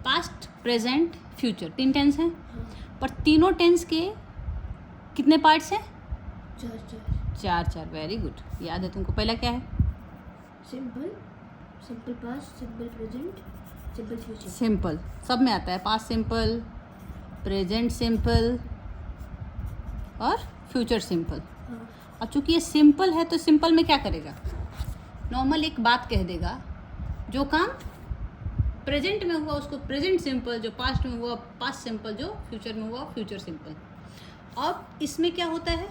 Past, present, future, 3 tense हैं, पर तीनों टेंस के कितने पार्ट्स हैं? 4। वेरी गुड, याद है तुमको। पहला क्या है? Simple, simple past, simple present, simple future. Simple सब में आता है, पास्ट सिंपल, प्रेजेंट सिंपल और फ्यूचर सिंपल। अब चूंकि ये सिंपल है तो सिंपल में क्या करेगा? नॉर्मल एक बात कह देगा, जो काम प्रेजेंट में हुआ उसको प्रेजेंट सिंपल, जो पास्ट में हुआ पास्ट सिंपल, जो फ्यूचर में हुआ फ्यूचर सिंपल। अब इसमें क्या होता है?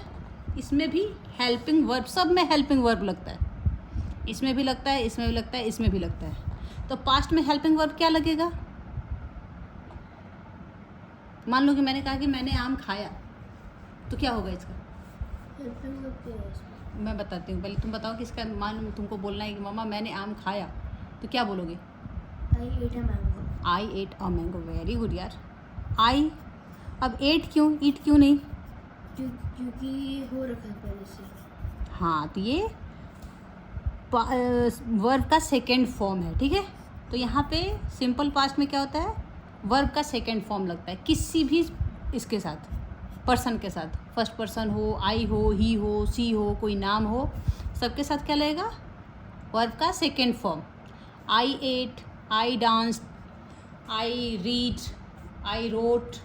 इसमें भी हेल्पिंग वर्ब, सब में हेल्पिंग वर्ब लगता है, इसमें भी लगता है, इसमें भी लगता है, इसमें भी लगता है। तो पास्ट में हेल्पिंग वर्ब क्या लगेगा? मान लो कि मैंने कहा कि मैंने आम खाया, तो क्या होगा इसका? हेल्पिंग वर्ब क्या है इसमें? मैं बताती हूँ, पहले तुम बताओ कि इसका मान लो तुमको बोलना है कि मामा मैंने आम खाया, तो क्या बोलोगे? I ate a mango. I at a mango. Very good यार। आई, अब एट क्यों, ईट क्यों नहीं? क्योंकि ये हो रखा है पहले से। हाँ, तो ये वर्ब का सेकेंड फॉर्म है, ठीक है। तो यहाँ पे सिंपल पास्ट में क्या होता है? वर्ब का सेकेंड फॉर्म लगता है किसी भी इसके साथ, पर्सन के साथ, फर्स्ट पर्सन हो, आई हो, ही हो, सी हो, कोई नाम हो, सबके साथ क्या लगेगा? वर्ब का second form. I ate, I dance, I read, I wrote,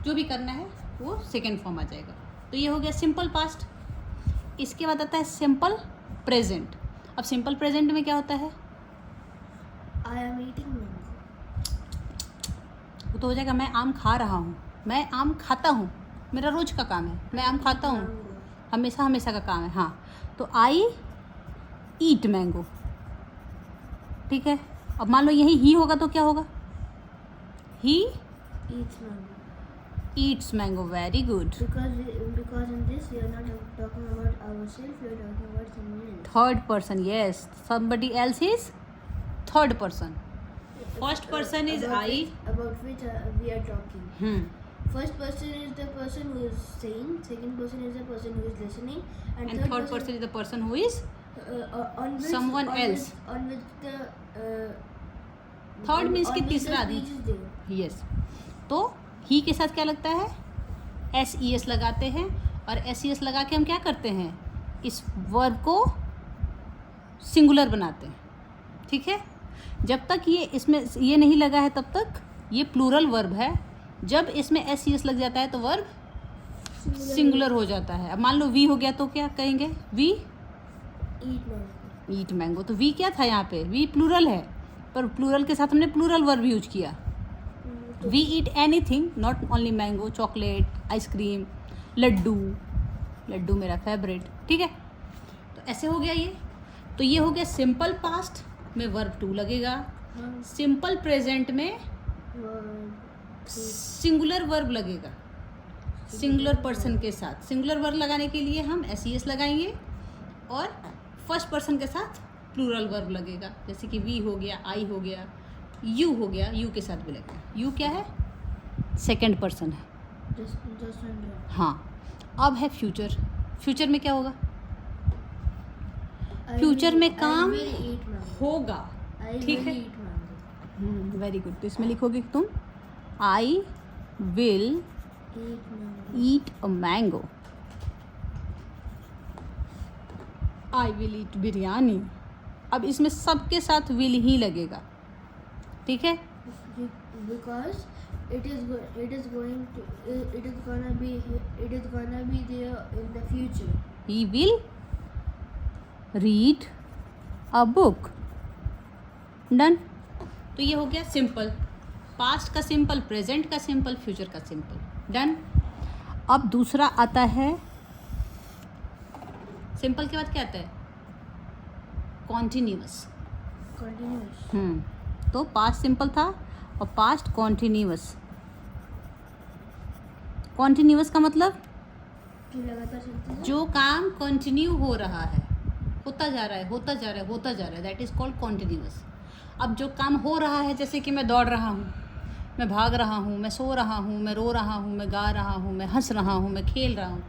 जो भी करना है वो सेकेंड फॉर्म आ जाएगा। तो ये हो गया सिंपल पास्ट। इसके बाद आता है सिंपल प्रेजेंट। अब सिंपल प्रेजेंट में क्या होता है? I am eating mango. वो तो हो जाएगा मैं आम खा रहा हूँ, मैं आम खाता हूँ, मेरा रोज का काम है, मैं आम खाता हूँ, Mango. हमेशा हमेशा का काम है। हाँ, तो आई ईट मैंगो, ठीक है। अब मान लो यही ही होगा तो क्या होगा? ही Eats mango. Yeats mango. Very good. Because in this we are not talking about ourselves, we are talking about someone else. Third person, yes, somebody else is third person. First person is I. About which we are talking. First person is the person who is saying. Second person is the person who is listening. And third person is the person who is on which, someone else. On which the third means कि on which तीसरा the आदमी। speech is there. Yes, तो ही के साथ क्या लगता है? S E S लगाते हैं, और एस ई एस लगा के हम क्या करते हैं? इस वर्ब को सिंगुलर बनाते हैं, ठीक है। जब तक ये इसमें ये नहीं लगा है तब तक ये प्लूरल वर्ब है। जब इसमें एस ई एस लग जाता है तो वर्ब सिंगुलर हो जाता है। अब मान लो वी हो गया तो क्या कहेंगे? We Eat mango. Eat mango. तो वी क्या था यहाँ पे? वी प्लूरल है, पर प्लूरल के साथ हमने प्लूरल वर्ब यूज किया। We eat anything, not only mango, chocolate, ice cream, laddu, laddu मेरा फेवरेट, ठीक है। तो ऐसे हो गया ये। तो ये हो गया सिंपल पास्ट में वर्ब टू लगेगा, सिंपल प्रेजेंट में सिंगुलर वर्ब लगेगा, सिंगुलर पर्सन के साथ। सिंगुलर वर्ब लगाने के लिए हम एस ई एस लगाएंगे, और फर्स्ट पर्सन के साथ प्लूरल वर्ब लगेगा, जैसे कि वी हो गया, आई हो गया, यू हो गया, यू के साथ भी लगेगा। यू क्या है? सेकंड पर्सन है। Just under. हाँ, अब है फ्यूचर। फ्यूचर में क्या होगा? I फ्यूचर will- में काम I will eat mango. होगा, I ठीक will है। eat mango. Very good. तो इसमें लिखोगे तुम I will Eat mango. Eat a mango, I will eat biryani. अब इसमें सबके साथ विल ही लगेगा, ठीक है। Because it is gonna be there in the future. He will read a book. Done. तो ये हो गया सिंपल पास्ट का सिंपल, प्रेजेंट का सिंपल, फ्यूचर का सिंपल। डन। अब दूसरा आता है, सिंपल के बाद क्या आता है? कॉन्टिन्यूअस। Continuous. तो पास्ट सिंपल था और पास्ट कॉन्टिन्यूअस। कॉन्टिन्यूअस का मतलब जो लगातार चलती है. जो काम कंटिन्यू हो रहा है, होता जा रहा है, होता जा रहा है, होता जा रहा है, दैट इज कॉल्ड कॉन्टिन्यूअस। अब जो काम हो रहा है, जैसे कि मैं दौड़ रहा हूँ, मैं भाग रहा हूँ, मैं सो रहा हूँ, मैं रो रहा हूँ, मैं गा रहा हूँ, मैं हंस रहा हूँ, मैं खेल रहा हूँ,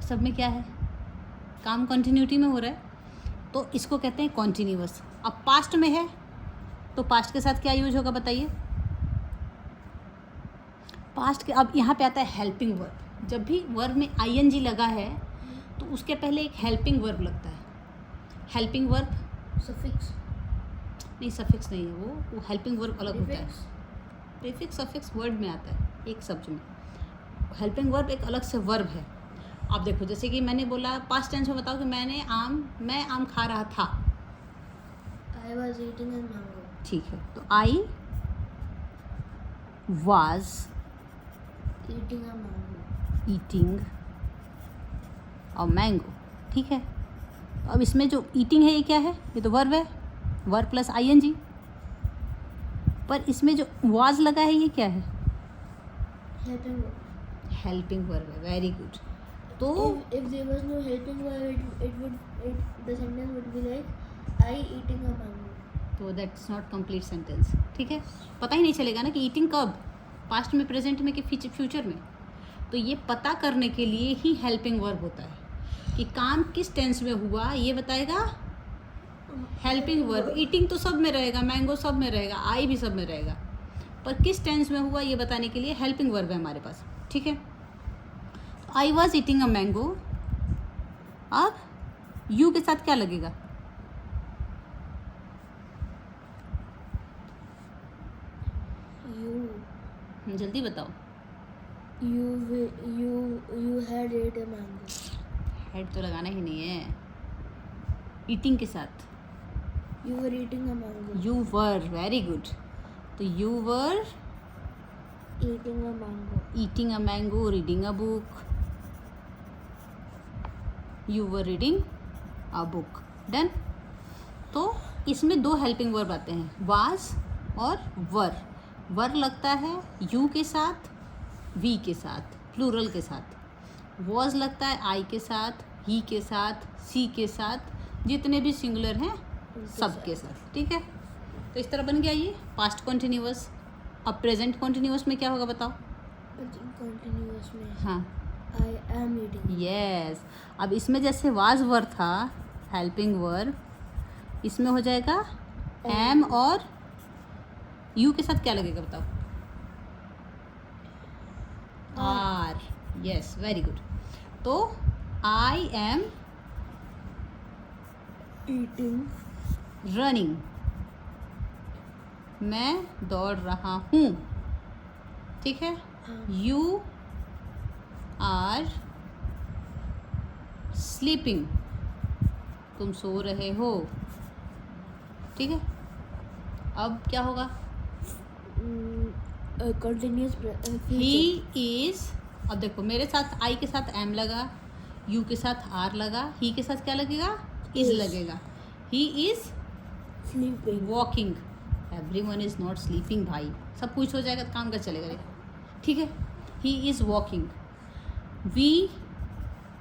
सब में क्या है? काम कंटिन्यूटी में हो रहा है, तो इसको कहते हैं कॉन्टिन्यूअस। अब पास्ट में है तो पास्ट के साथ क्या यूज होगा बताइए? पास्ट के, अब यहाँ पे आता है हेल्पिंग वर्ब। जब भी वर्ब में आईएनजी लगा है तो उसके पहले एक हेल्पिंग वर्ब लगता है। हेल्पिंग वर्ब सफिक्स नहीं, सफिक्स नहीं है वो हेल्पिंग वर्ब अलग होता है। प्रीफिक्स सफिक्स वर्ड में आता है एक शब्द में। हेल्पिंग वर्ब एक अलग से वर्ब है। आप देखो, जैसे कि मैंने बोला पास्ट टेंस में बताओ कि मैं आम खा रहा था। I was eating a mango. ठीक है, तो I was Eating a mango. Eating और मैंगो। ठीक है, तो अब इसमें जो ईटिंग है ये क्या है? ये तो वर्ब है, वर्ब प्लस आईएनजी। पर इसमें जो वाज लगा है ये क्या है? Helping verb. हेल्पिंग वर्ब है। Very good. तो If there was no helping verb, the sentence would be like I eating a mango. तो दैट्स नॉट कंप्लीट सेंटेंस। ठीक है, पता ही नहीं चलेगा ना कि ईटिंग कब, पास्ट में, प्रेजेंट में कि फ्यूचर में। तो ये पता करने के लिए ही हेल्पिंग वर्ब होता है कि काम किस टेंस में हुआ, ये बताएगा हेल्पिंग वर्ब। ईटिंग तो सब में रहेगा, मैंगो सब में रहेगा, आई भी सब में रहेगा, पर किस टेंस में हुआ ये बताने के लिए हेल्पिंग वर्ब है हमारे पास। ठीक है, तो I was eating a mango. अब यू के साथ क्या लगेगा? जल्दी बताओ। You had ate a mango. Head तो लगाना ही नहीं है, ईटिंग के साथ। You were eating a mango. You were, very good. तो you were Eating a mango. Eating a mango, reading a book. You were reading a book. Done. तो इसमें दो हेल्पिंग वर्ब आते हैं, वाज और वर। वर लगता है यू के साथ, वी के साथ, प्लूरल के साथ। वॉज लगता है आई के साथ, ही के साथ, सी के साथ, जितने भी सिंगुलर हैं सब के साथ। ठीक है, तो इस तरह बन गया ये पास्ट कॉन्टिन्यूअस। अब प्रेजेंट कॉन्टिन्यूअस में क्या होगा बताओ? Continuous में हाँ, I am eating. यस। अब इसमें जैसे वाज वर था हेल्पिंग वर्ब, इसमें हो जाएगा एम, और यू के साथ क्या लगेगा बताओ? आर। Yes, very good. तो आई एम Eating. रनिंग, मैं दौड़ रहा हूँ। ठीक है, यू आर स्लीपिंग, तुम सो रहे हो। ठीक है, अब क्या होगा? Continuous he is. अब देखो मेरे साथ आई के साथ एम लगा, यू के साथ आर लगा, ही के साथ क्या लगेगा? Is Is. लगेगा। He is sleeping. Walking. Everyone is not sleeping भाई, सब कुछ हो जाएगा तो काम का चलेगा रे। ठीक है, he is walking. We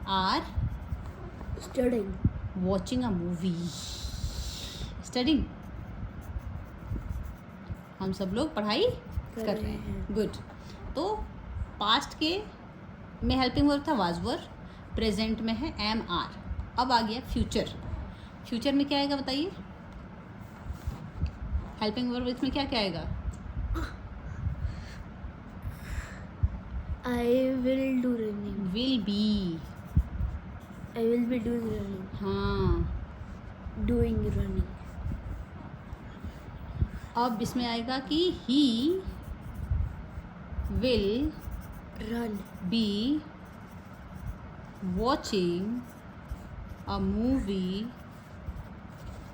are Studying. Watching a movie. Studying, हम सब लोग पढ़ाई कर रहे हैं। गुड। तो पास्ट के में हेल्पिंग वर्ब था वाज वर, प्रेजेंट में है एम आर। अब आ गया फ्यूचर। फ्यूचर में क्या आएगा बताइए? हेल्पिंग वर्ब इसमें क्या क्या आएगा? I will do running. Will be. I will be doing running. हाँ, Doing running. अब इसमें आएगा कि he will Run. Be watching a movie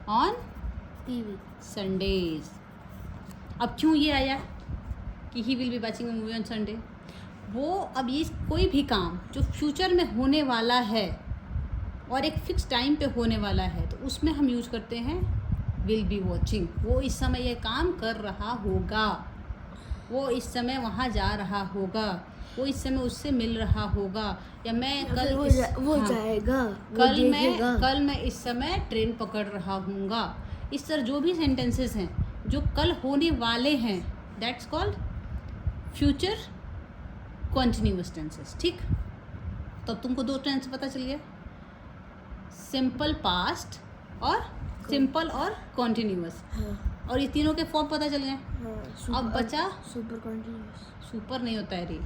on TV. Sundays. अब क्यों ये आया कि he will be watching a movie on Sunday? वो अब ये कोई भी काम जो फ्यूचर में होने वाला है और एक फिक्स टाइम पे होने वाला है तो उसमें हम यूज करते हैं विल बी वॉचिंग। वो इस समय ये काम कर रहा होगा, वो इस समय वहाँ जा रहा होगा, वो इस समय उससे मिल रहा होगा, या मैं कल वो हाँ, जाएगा, वो कल देखेगा. कल मैं इस समय ट्रेन पकड़ रहा हूँगा। इस तरह जो भी सेंटेंसेस हैं जो कल होने वाले हैं, that's called future continuous tenses. ठीक, तो अब तुमको दो टेंस पता चल गया, सिंपल पास्ट और सिंपल और कॉन्टिन्यूअस। हाँ. और ये तीनों के फॉर्म पता चल गए। हाँ, अब बचा सुपर कॉन्टिन्यूस। सुपर नहीं होता है रे,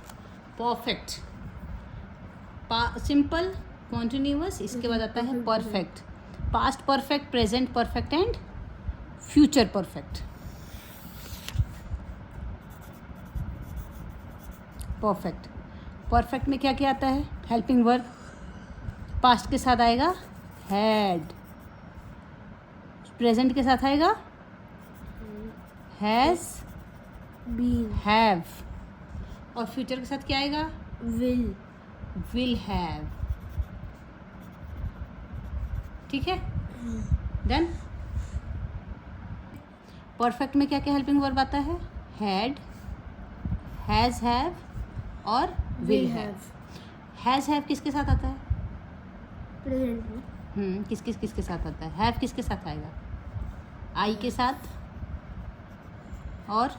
परफेक्ट। सिंपल, कॉन्टिन्यूअस, इसके बाद आता है perfect. Past perfect, present perfect and future perfect. Perfect, perfect में क्या क्या आता है? हेल्पिंग वर्ब, पास्ट के साथ आएगा हैड, प्रेजेंट के साथ आएगा हैज, बीन, हैव, और फ्यूचर के साथ क्या आएगा? Will have. ठीक है, डन। परफेक्ट में क्या क्या हेल्पिंग वर्ब आता है? हैड, हैज, हैव और विल हैव। हैज हैव किसके साथ आता है? प्रेजेंट में। किसके साथ आता है? हैव किसके साथ आएगा? आई के साथ और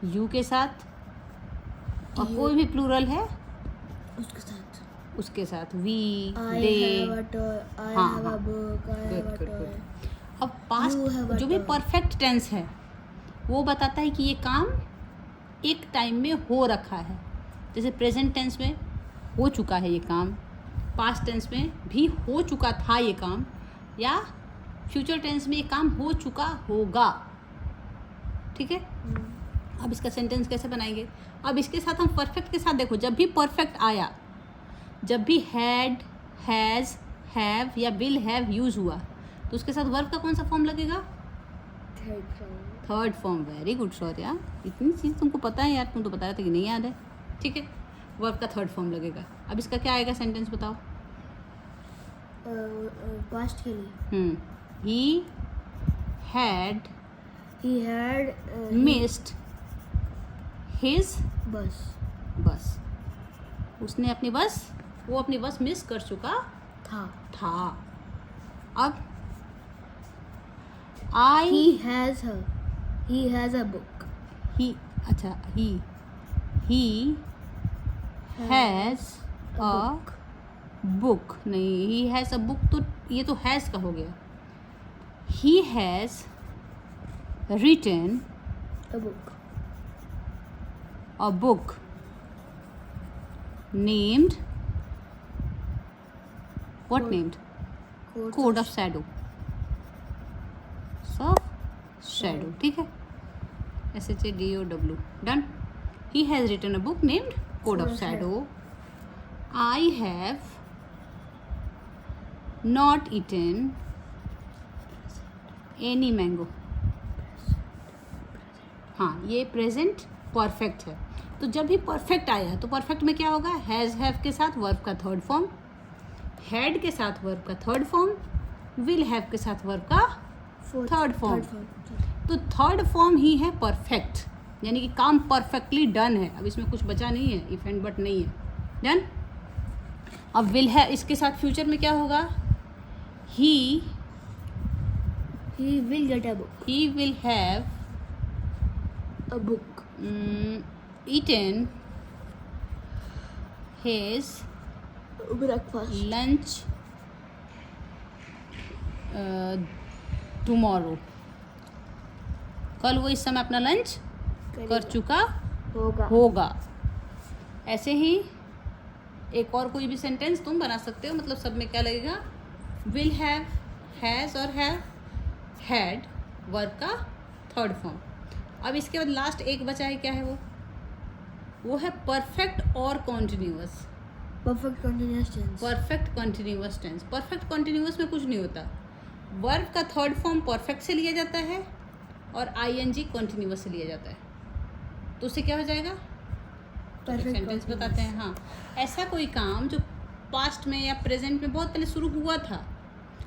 यू के साथ, और कोई भी प्लूरल है उसके साथ वी, दे। हाँ, good. अब पास्ट जो भी परफेक्ट टेंस है वो बताता है कि ये काम एक टाइम में हो रखा है। जैसे प्रेजेंट टेंस में हो चुका है ये काम, पास्ट टेंस में भी हो चुका था ये काम, या फ्यूचर टेंस में ये काम हो चुका होगा। ठीक है, अब इसका सेंटेंस कैसे बनाएंगे? अब इसके साथ हम परफेक्ट के साथ देखो, जब भी परफेक्ट आया, जब भी हैड, हैज़, हैव या विल हैव यूज हुआ, तो उसके साथ वर्ब का कौन सा फॉर्म लगेगा? Third form. Very good Shaurya, इतनी चीज़ तुमको पता है यार, तुम तो बता रहे थे कि नहीं याद है। ठीक है, वर्ब का थर्ड फॉर्म लगेगा। अब इसका क्या आएगा सेंटेंस बताओ? पास्ट के लिए ही हैड मिस्ड हिज बस। उसने अपनी बस, वो अपनी बस मिस कर चुका था। अब he has a book. he has a book नहीं, he has a book तो ये तो has का हो गया। he has written a book named what? Named Code of Shadow। Shadow। ठीक है, SHADOW। Done. He has written a book named Code of Shadow. I have not eaten any mango। हाँ, ये प्रेजेंट परफेक्ट है। तो जब भी perfect आया तो परफेक्ट में क्या होगा? हैज़, हैव के साथ वर्ब का थर्ड फॉर्म, हैड के साथ वर्ब का थर्ड फॉर्म, विल हैव के साथ वर्ब का थर्ड फॉर्म। तो थर्ड फॉर्म ही है परफेक्ट, यानी कि काम परफेक्टली डन है। अब इसमें कुछ बचा नहीं है, इफ एंड बट नहीं है। डन। अब विल है, इसके साथ फ्यूचर में क्या होगा? ही will get a book. He will have A book. Eaten his breakfast. lunch tomorrow। कल वो इस समय अपना लंच कर चुका होगा। ऐसे ही एक और कोई भी सेंटेंस तुम बना सकते हो, मतलब सब में क्या लगेगा? विल हैव, हैज़ और हैव, हैड, वर्ब का थर्ड फॉर्म। अब इसके बाद लास्ट एक बचा है, क्या है वो है परफेक्ट और continuous. Perfect continuous tense. Perfect continuous tense. Perfect continuous में कुछ नहीं होता, वर्ब का थर्ड फॉर्म परफेक्ट से लिया जाता है और आईएनजी कंटिन्यूअस से लिया जाता है, तो उससे क्या हो जाएगा? सेंटेंस बताते हैं। हाँ, ऐसा कोई काम जो पास्ट में या प्रेजेंट में बहुत पहले शुरू हुआ था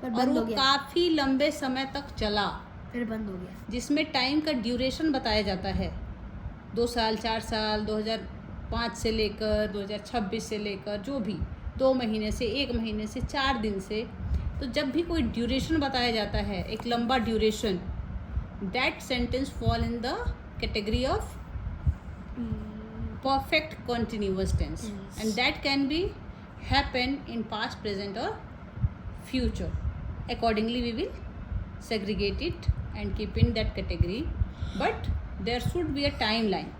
और वो काफ़ी लंबे समय तक चला, फिर बंद हो गया, जिसमें टाइम का ड्यूरेशन बताया जाता है 2 साल, 4 साल, 2005 से लेकर 2026 से लेकर, जो भी 2 महीने से, 1 महीने से, 4 दिन से। तो जब भी कोई ड्यूरेशन बताया जाता है, एक लंबा duration, that sentence fall in the category of perfect continuous tense, and that can be happen in past, present or future. Accordingly we will segregate it and keep in that category, but there should be a timeline.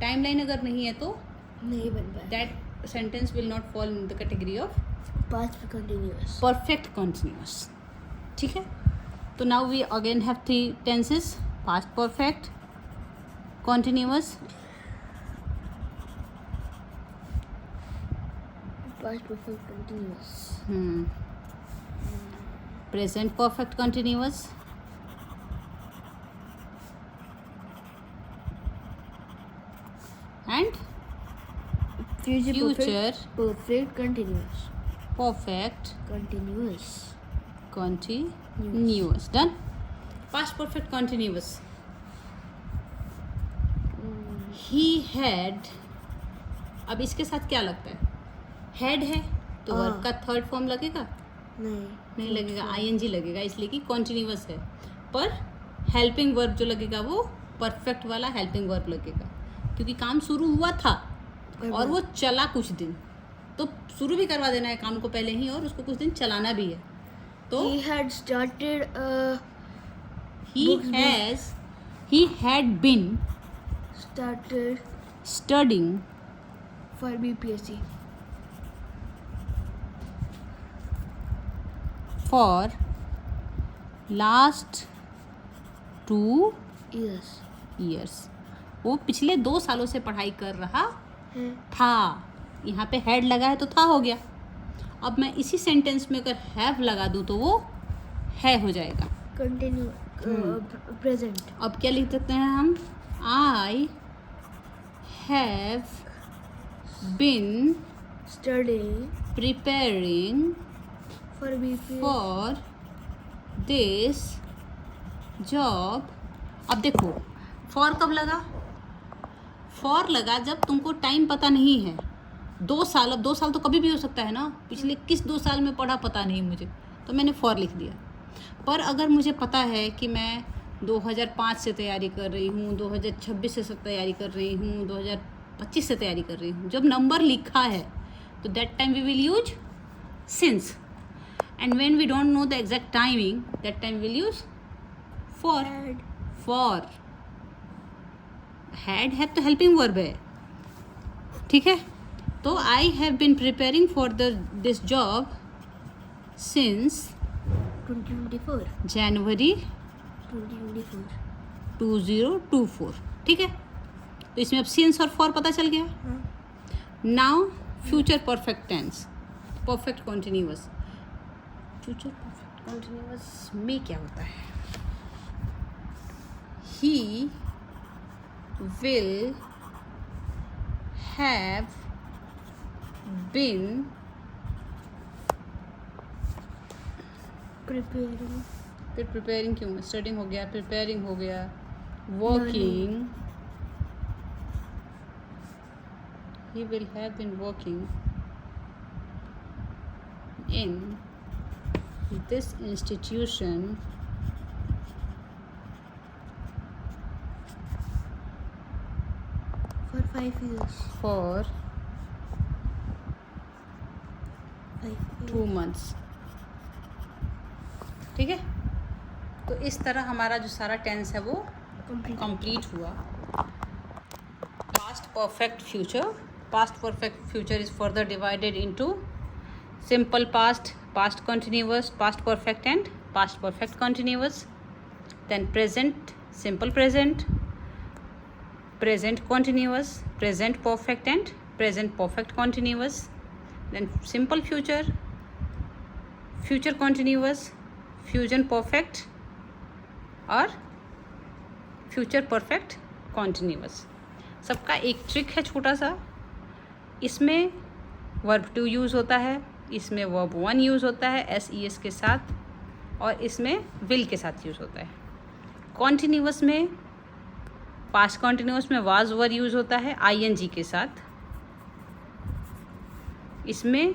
Timeline अगर नहीं है तो नहीं बन पाए. that sentence will not fall in the category of Past continuous. perfect continuous. ठीक है. तो now we again have three tenses: past perfect, continuous, Past perfect continuous. present perfect continuous, and future perfect continuous. perfect Continuous. continuous. Done. Past perfect continuous. He had. अब इसके साथ क्या लगता है? Had है तो वर्ब का थर्ड फॉर्म लगेगा? नहीं लगेगा, ing लगेगा, इसलिए कि कॉन्टिन्यूअस है. पर हेल्पिंग वर्ब जो लगेगा वो परफेक्ट वाला हेल्पिंग वर्ब लगेगा, क्योंकि काम शुरू हुआ था और वो चला कुछ दिन, तो शुरू भी करवा देना है काम को पहले ही और उसको कुछ दिन चलाना भी है. तो He had started he had been started studying for BPSC for last 2 years. वो पिछले 2 सालों से पढ़ाई कर रहा है. था. यहाँ पे हैड लगा है तो था हो गया. अब मैं इसी सेंटेंस में अगर हैव लगा दूँ तो वो है हो जाएगा. Continue. Present. अब क्या लिख सकते हैं हम? आई have bin Studying preparing for BPSC. For this job. अब देखो फॉर कब लगा? फॉर लगा जब तुमको टाइम पता नहीं है. 2 साल, अब 2 साल तो कभी भी हो सकता है ना, पिछले किस 2 साल में पढ़ा पता नहीं मुझे, तो मैंने फॉर लिख दिया. पर अगर मुझे पता है कि मैं 2005 से तैयारी कर रही हूँ, 2026 से तैयारी कर रही हूँ, 2025 से तैयारी कर रही हूँ, जब नंबर लिखा है तो that time we will use since. And when we don't know the exact timing, that time will use for. For had तो हेल्पिंग वर्ब है. ठीक है. तो I have been preparing for this job since 2024. January 2024. 2024. ठीक है. तो इसमें अब सिंस और फॉर पता चल गया. Now future perfect tense, perfect continuous. Future perfect continuous में क्या होता है? He will have been Preparing. फिर प्रिपेयरिंग क्यों? स्टडिंग हो गया, प्रिपेयरिंग हो गया, working. He will have been working in this institution For 5 years. For 5 years. 2 months. ठीक है. तो इस तरह हमारा जो सारा टेंस है वो Complete. कंप्लीट हुआ. Past perfect future. Past perfect future is further divided into simple past, past continuous, past perfect and past perfect continuous. Then present, simple present, present continuous, present perfect and present perfect continuous. Then simple future, future continuous, fusion perfect और future perfect continuous. सबका एक trick है छोटा सा. इसमें verb to use होता है, इसमें verb 1 यूज़ होता है SES के साथ, और इसमें will के साथ यूज़ होता है. continuous में, पास्ट कॉन्टिन्यूस में वाज वर यूज़ होता है ING के साथ. इसमें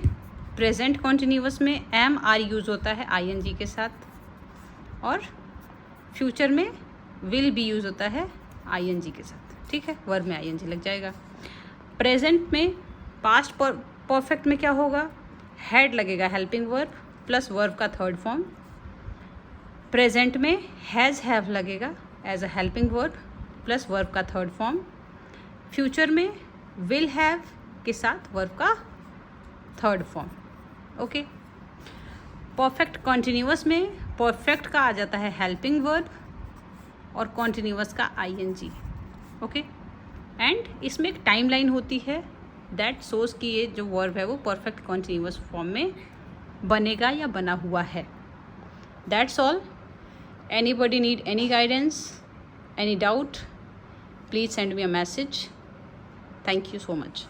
प्रेजेंट कॉन्टिन्यूस में am are यूज़ होता है ING के साथ, और फ्यूचर में विल भी यूज़ होता है ING के साथ. ठीक है. वर्ब में ING लग जाएगा. प्रेजेंट में पास्ट परफेक्ट में क्या होगा? हैड लगेगा हेल्पिंग वर्ब प्लस वर्ब का थर्ड फॉर्म. प्रेजेंट में हैज़ हैव लगेगा as a helping verb plus verb का थर्ड फॉर्म। फ्यूचर में विल हैव के साथ वर्ब का third form. Okay. Perfect continuous में परफेक्ट का आ जाता है हेल्पिंग वर्ब और कॉन्टिन्यूअस का ing। ओके। एंड इसमें एक टाइम लाइन होती है दैट शोज कि ये जो वर्ब है वो परफेक्ट कॉन्टिन्यूअस फॉर्म में बनेगा या बना हुआ है। That's all. Anybody need any guidance, any doubt, please send me a message. Thank you so much.